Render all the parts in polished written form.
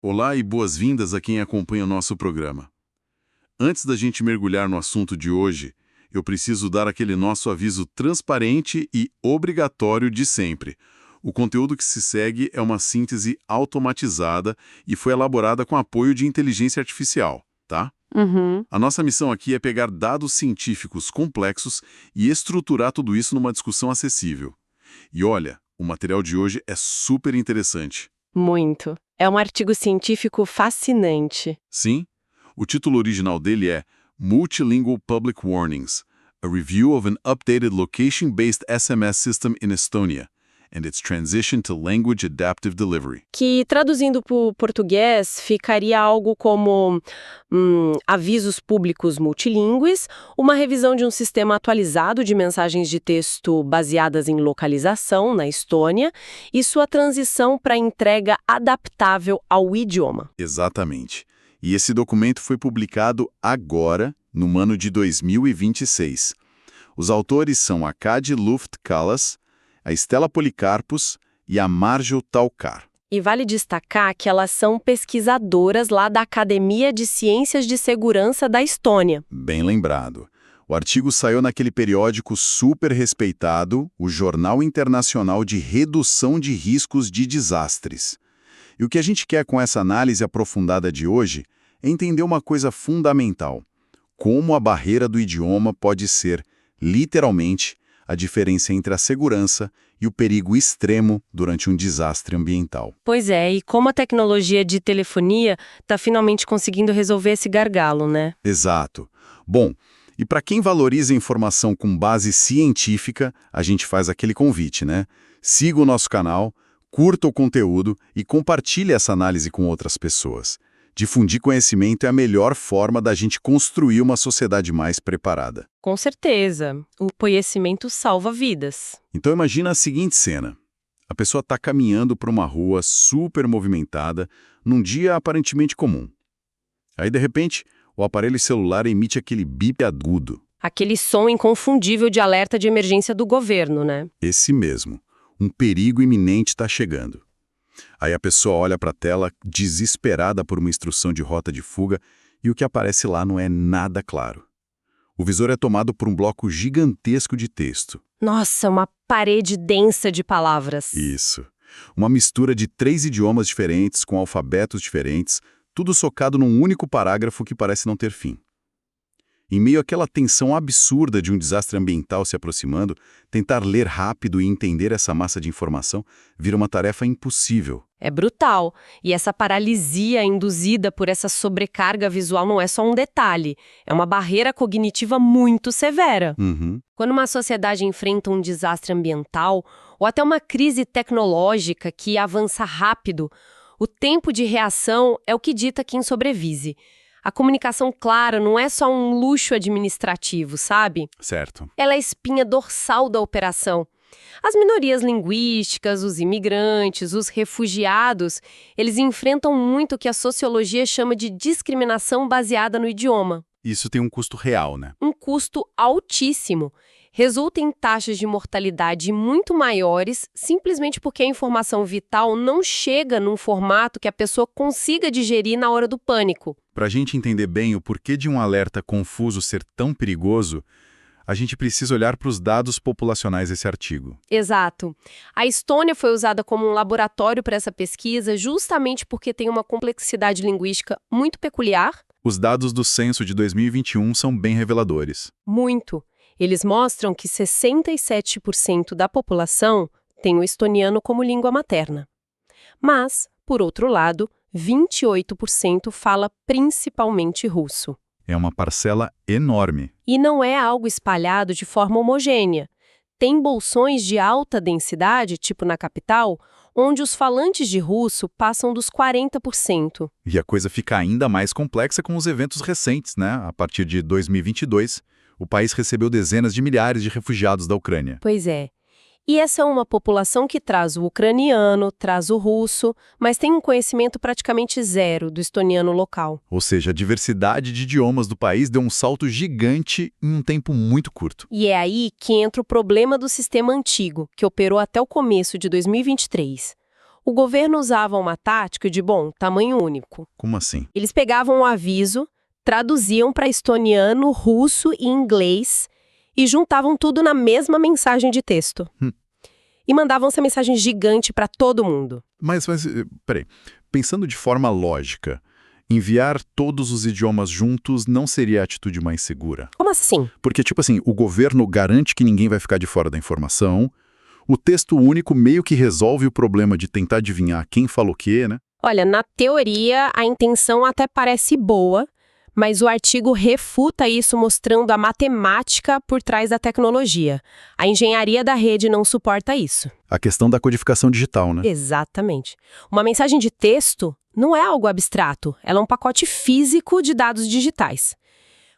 Olá e boas-vindas a quem acompanha o nosso programa. Antes da gente mergulhar no assunto de hoje, eu preciso dar aquele nosso aviso transparente e obrigatório de sempre. O conteúdo que se segue é uma síntese automatizada e foi elaborada com apoio de inteligência artificial, tá? Uhum. A nossa missão aqui é pegar dados científicos complexos e estruturar tudo isso numa discussão acessível. E olha, o material de hoje é super interessante. Muito. É um artigo científico fascinante. Sim, o título original dele é Multilingual Public Warnings, a Review of an Updated Location-Based SMS System in Estonia and its Transition to Language Adaptive Delivery. Que, traduzindo para o português, ficaria algo como avisos públicos multilingües, uma revisão de um sistema atualizado de mensagens de texto baseadas em localização na Estônia e sua transição para entrega adaptável ao idioma. Exatamente. E esse documento foi publicado agora, no ano de 2026. Os autores são a Kadi Luft-Kallas, a Stella Policarpus e a Marjo Taukar. E vale destacar que elas são pesquisadoras lá da Academia de Ciências de Segurança da Estônia. Bem lembrado. O artigo saiu naquele periódico super respeitado, o Jornal Internacional de Redução de Riscos de Desastres. E o que a gente quer com essa análise aprofundada de hoje é entender uma coisa fundamental: como a barreira do idioma pode ser, literalmente, a diferença entre a segurança e o perigo extremo durante um desastre ambiental. Pois é, e como a tecnologia de telefonia está finalmente conseguindo resolver esse gargalo, né? Exato. Bom, e para quem valoriza a informação com base científica, a gente faz aquele convite, né? Siga o nosso canal, curta o conteúdo e compartilhe essa análise com outras pessoas. Difundir conhecimento é a melhor forma da gente construir uma sociedade mais preparada. Com certeza. O conhecimento salva vidas. Então imagina a seguinte cena. A pessoa está caminhando por uma rua super movimentada, num dia aparentemente comum. Aí, de repente, o aparelho celular emite aquele bip agudo. Aquele som inconfundível de alerta de emergência do governo, né? Esse mesmo. Um perigo iminente está chegando. Aí a pessoa olha para a tela, desesperada por uma instrução de rota de fuga, e o que aparece lá não é nada claro. O visor é tomado por um bloco gigantesco de texto. Nossa, uma parede densa de palavras. Isso. Uma mistura de 3 idiomas diferentes, com alfabetos diferentes, tudo socado num único parágrafo que parece não ter fim. Em meio àquela tensão absurda de um desastre ambiental se aproximando, tentar ler rápido e entender essa massa de informação vira uma tarefa impossível. É brutal. E essa paralisia induzida por essa sobrecarga visual não é só um detalhe. É uma barreira cognitiva muito severa. Uhum. Quando uma sociedade enfrenta um desastre ambiental ou até uma crise tecnológica que avança rápido, o tempo de reação é o que dita quem sobrevive. A comunicação clara não é só um luxo administrativo, sabe? Certo. Ela é a espinha dorsal da operação. As minorias linguísticas, os imigrantes, os refugiados, eles enfrentam muito o que a sociologia chama de discriminação baseada no idioma. Isso tem um custo real, né? Um custo altíssimo. Resulta em taxas de mortalidade muito maiores, simplesmente porque a informação vital não chega num formato que a pessoa consiga digerir na hora do pânico. Para a gente entender bem o porquê de um alerta confuso ser tão perigoso, a gente precisa olhar para os dados populacionais desse artigo. Exato. A Estônia foi usada como um laboratório para essa pesquisa justamente porque tem uma complexidade linguística muito peculiar. Os dados do censo de 2021 são bem reveladores. Muito. Eles mostram que 67% da população tem o estoniano como língua materna. Mas, por outro lado, 28% fala principalmente russo. É uma parcela enorme. E não é algo espalhado de forma homogênea. Tem bolsões de alta densidade, tipo na capital, onde os falantes de russo passam dos 40%. E a coisa fica ainda mais complexa com os eventos recentes, né? A partir de 2022, o país recebeu dezenas de milhares de refugiados da Ucrânia. Pois é. E essa é uma população que traz o ucraniano, traz o russo, mas tem um conhecimento praticamente zero do estoniano local. Ou seja, a diversidade de idiomas do país deu um salto gigante em um tempo muito curto. E é aí que entra o problema do sistema antigo, que operou até o começo de 2023. O governo usava uma tática de, tamanho único. Como assim? Eles pegavam o aviso, traduziam para estoniano, russo e inglês e juntavam tudo na mesma mensagem de texto. E mandavam essa mensagem gigante para todo mundo. Mas, peraí. Pensando de forma lógica, enviar todos os idiomas juntos não seria a atitude mais segura? Como assim? Porque, o governo garante que ninguém vai ficar de fora da informação, o texto único meio que resolve o problema de tentar adivinhar quem falou o quê, né? Olha, na teoria, a intenção até parece boa, mas o artigo refuta isso mostrando a matemática por trás da tecnologia. A engenharia da rede não suporta isso. A questão da codificação digital, né? Exatamente. Uma mensagem de texto não é algo abstrato, ela é um pacote físico de dados digitais.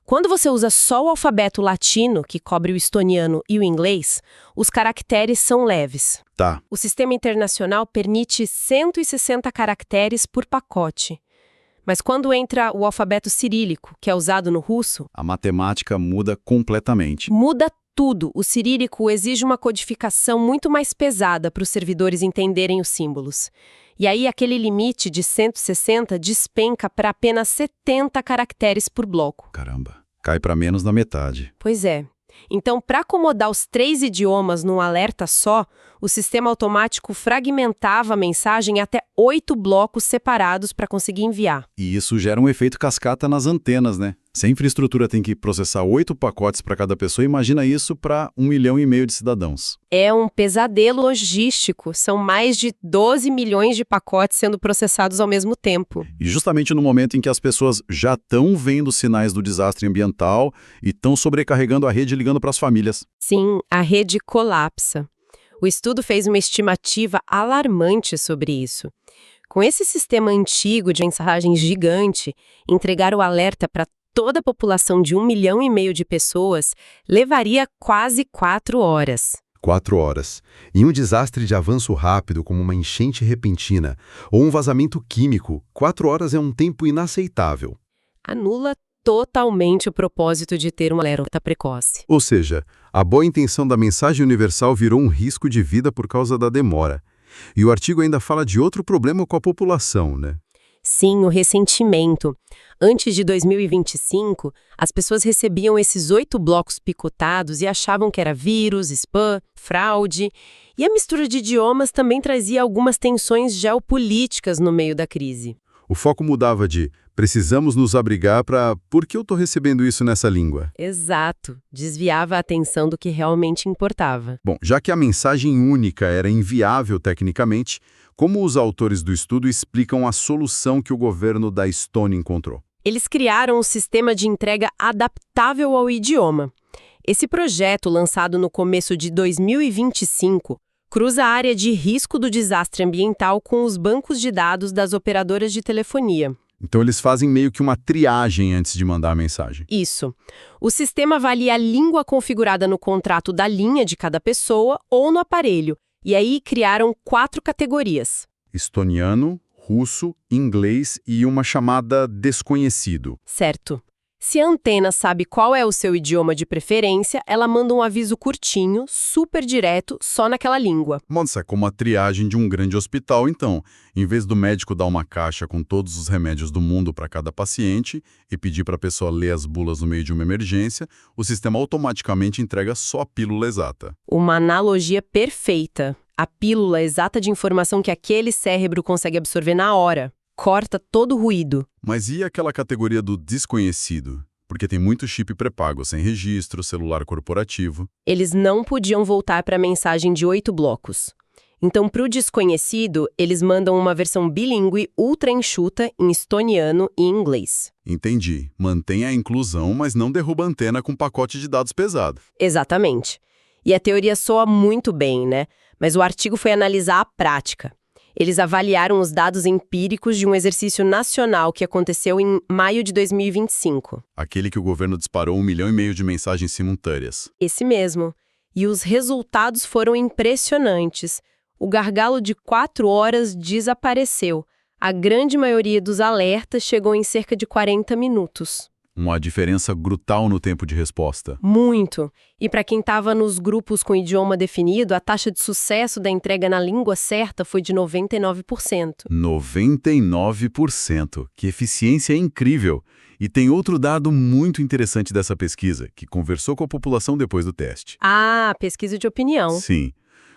Quando você usa só o alfabeto latino, que cobre o estoniano e o inglês, os caracteres são leves. Tá. O sistema internacional permite 160 caracteres por pacote. Mas quando entra o alfabeto cirílico, que é usado no russo, a matemática muda completamente. Muda tudo. O cirílico exige uma codificação muito mais pesada para os servidores entenderem os símbolos. E aí aquele limite de 160 despenca para apenas 70 caracteres por bloco. Caramba, cai para menos da metade. Pois é. Então, para acomodar os 3 idiomas num alerta só, o sistema automático fragmentava a mensagem em até 8 blocos separados para conseguir enviar. E isso gera um efeito cascata nas antenas, né? Se a infraestrutura tem que processar 8 pacotes para cada pessoa, imagina isso para 1,5 milhão de cidadãos. É um pesadelo logístico. São mais de 12 milhões de pacotes sendo processados ao mesmo tempo. E justamente no momento em que as pessoas já estão vendo sinais do desastre ambiental e estão sobrecarregando a rede e ligando para as famílias. Sim, a rede colapsa. O estudo fez uma estimativa alarmante sobre isso. Com esse sistema antigo de mensagem gigante, entregar o alerta para toda a população de 1,5 milhão de pessoas levaria quase 4 horas. 4 horas. Em um desastre de avanço rápido, como uma enchente repentina ou um vazamento químico, 4 horas é um tempo inaceitável. Anula totalmente o propósito de ter um alerta precoce. Ou seja, a boa intenção da mensagem universal virou um risco de vida por causa da demora. E o artigo ainda fala de outro problema com a população, né? Sim, o ressentimento. Antes de 2025, as pessoas recebiam esses 8 blocos picotados e achavam que era vírus, spam, fraude. E a mistura de idiomas também trazia algumas tensões geopolíticas no meio da crise. O foco mudava de precisamos nos abrigar para por que eu estou recebendo isso nessa língua? Exato. Desviava a atenção do que realmente importava. Bom, já que a mensagem única era inviável tecnicamente, como os autores do estudo explicam a solução que o governo da Estônia encontrou? Eles criaram um sistema de entrega adaptável ao idioma. Esse projeto, lançado no começo de 2025, cruza a área de risco do desastre ambiental com os bancos de dados das operadoras de telefonia. Então eles fazem meio que uma triagem antes de mandar a mensagem. Isso. O sistema avalia a língua configurada no contrato da linha de cada pessoa ou no aparelho. E aí criaram 4 categorias. Estoniano, russo, inglês e uma chamada desconhecido. Certo. Se a antena sabe qual é o seu idioma de preferência, ela manda um aviso curtinho, super direto, só naquela língua. Nossa, é como a triagem de um grande hospital, então. Em vez do médico dar uma caixa com todos os remédios do mundo para cada paciente e pedir para a pessoa ler as bulas no meio de uma emergência, o sistema automaticamente entrega só a pílula exata. Uma analogia perfeita. A pílula exata de informação que aquele cérebro consegue absorver na hora. Corta todo o ruído. Mas e aquela categoria do desconhecido? Porque tem muito chip pré-pago, sem registro, celular corporativo. Eles não podiam voltar para a mensagem de 8 blocos. Então, para o desconhecido, eles mandam uma versão bilíngue ultra enxuta em estoniano e inglês. Entendi. Mantém a inclusão, mas não derruba a antena com pacote de dados pesado. Exatamente. E a teoria soa muito bem, né? Mas o artigo foi analisar a prática. Eles avaliaram os dados empíricos de um exercício nacional que aconteceu em maio de 2025. Aquele que o governo disparou 1,5 milhão de mensagens simultâneas. Esse mesmo. E os resultados foram impressionantes. O gargalo de 4 horas desapareceu. A grande maioria dos alertas chegou em cerca de 40 minutos. Uma diferença brutal no tempo de resposta. Muito. E para quem estava nos grupos com idioma definido, a taxa de sucesso da entrega na língua certa foi de 99%. 99%. Que eficiência incrível! E tem outro dado muito interessante dessa pesquisa, que conversou com a população depois do teste. Ah, pesquisa de opinião. Sim.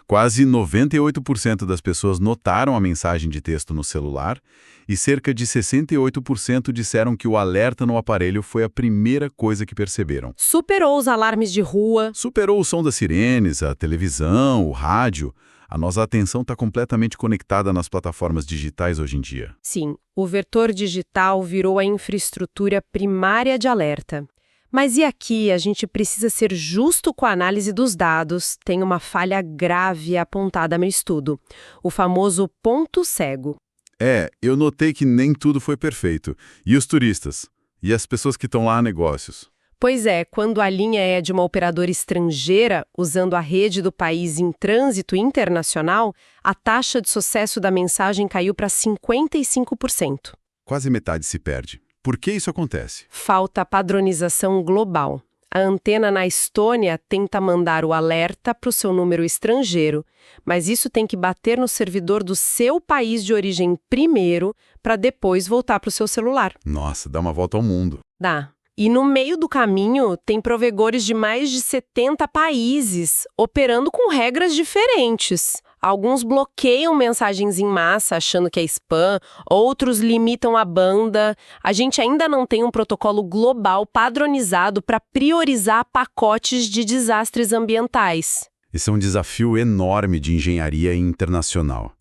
Quase 98% das pessoas notaram a mensagem de texto no celular e cerca de 68% disseram que o alerta no aparelho foi a primeira coisa que perceberam. Superou os alarmes de rua. Superou o som das sirenes, a televisão, o rádio. A nossa atenção está completamente conectada nas plataformas digitais hoje em dia. Sim, o vetor digital virou a infraestrutura primária de alerta. Mas e aqui a gente precisa ser justo com a análise dos dados. Tem uma falha grave apontada no estudo, o famoso ponto cego. Eu notei que nem tudo foi perfeito. E os turistas? E as pessoas que estão lá a negócios? Pois é, quando a linha é de uma operadora estrangeira, usando a rede do país em trânsito internacional, a taxa de sucesso da mensagem caiu para 55%. Quase metade se perde. Por que isso acontece? Falta padronização global. A antena na Estônia tenta mandar o alerta para o seu número estrangeiro, mas isso tem que bater no servidor do seu país de origem primeiro, para depois voltar para o seu celular. Nossa, dá uma volta ao mundo. Dá. E no meio do caminho, tem provedores de mais de 70 países, operando com regras diferentes. Alguns bloqueiam mensagens em massa achando que é spam, outros limitam a banda. A gente ainda não tem um protocolo global padronizado para priorizar pacotes de desastres ambientais. Esse é um desafio enorme de engenharia internacional.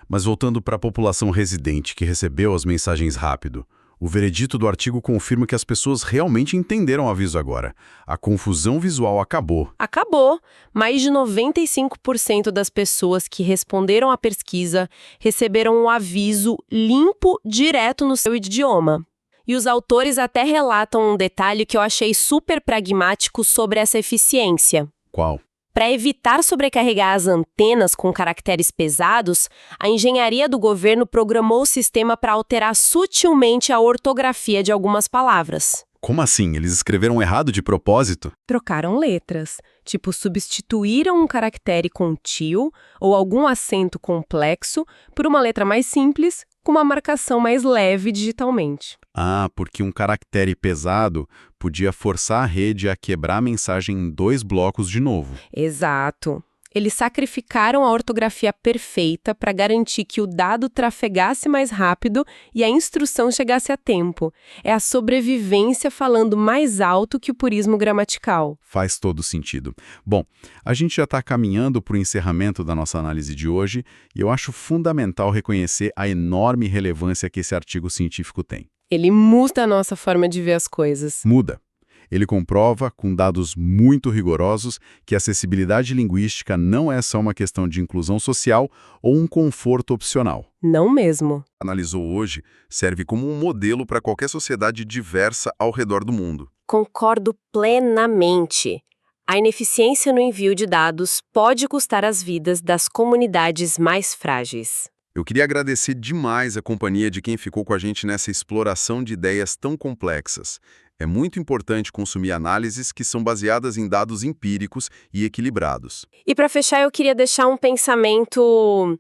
Mas voltando para a população residente que recebeu as mensagens rápido, o veredito do artigo confirma que as pessoas realmente entenderam o aviso agora. A confusão visual acabou. Acabou! Mais de 95% das pessoas que responderam à pesquisa receberam um aviso limpo direto no seu idioma. E os autores até relatam um detalhe que eu achei super pragmático sobre essa eficiência. Qual? Para evitar sobrecarregar as antenas com caracteres pesados, a engenharia do governo programou o sistema para alterar sutilmente a ortografia de algumas palavras. Como assim? Eles escreveram errado de propósito? Trocaram letras, tipo substituíram um caractere com tio ou algum acento complexo por uma letra mais simples, com uma marcação mais leve digitalmente. Ah, porque um caractere pesado podia forçar a rede a quebrar a mensagem em 2 blocos de novo. Exato. Eles sacrificaram a ortografia perfeita para garantir que o dado trafegasse mais rápido e a instrução chegasse a tempo. É a sobrevivência falando mais alto que o purismo gramatical. Faz todo sentido. Bom, a gente já está caminhando para o encerramento da nossa análise de hoje e eu acho fundamental reconhecer a enorme relevância que esse artigo científico tem. Ele muda a nossa forma de ver as coisas. Muda. Ele comprova, com dados muito rigorosos, que a acessibilidade linguística não é só uma questão de inclusão social ou um conforto opcional. Não mesmo. Analisou hoje, serve como um modelo para qualquer sociedade diversa ao redor do mundo. Concordo plenamente. A ineficiência no envio de dados pode custar as vidas das comunidades mais frágeis. Eu queria agradecer demais a companhia de quem ficou com a gente nessa exploração de ideias tão complexas. É muito importante consumir análises que são baseadas em dados empíricos e equilibrados. E para fechar, eu queria deixar um pensamento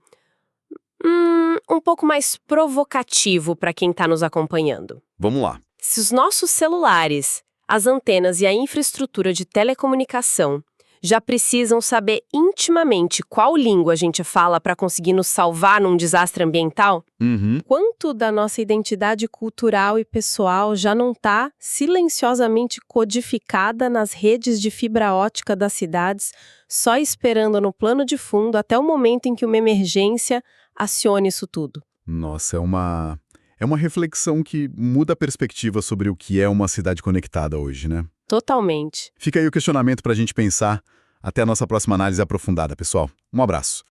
um pouco mais provocativo para quem está nos acompanhando. Vamos lá. Se os nossos celulares, as antenas e a infraestrutura de telecomunicação já precisam saber intimamente qual língua a gente fala para conseguir nos salvar num desastre ambiental, quanto da nossa identidade cultural e pessoal já não está silenciosamente codificada nas redes de fibra ótica das cidades, só esperando no plano de fundo até o momento em que uma emergência acione isso tudo. Nossa, é uma reflexão que muda a perspectiva sobre o que é uma cidade conectada hoje, né? Totalmente. Fica aí o questionamento para a gente pensar. Até a nossa próxima análise aprofundada, pessoal. Um abraço.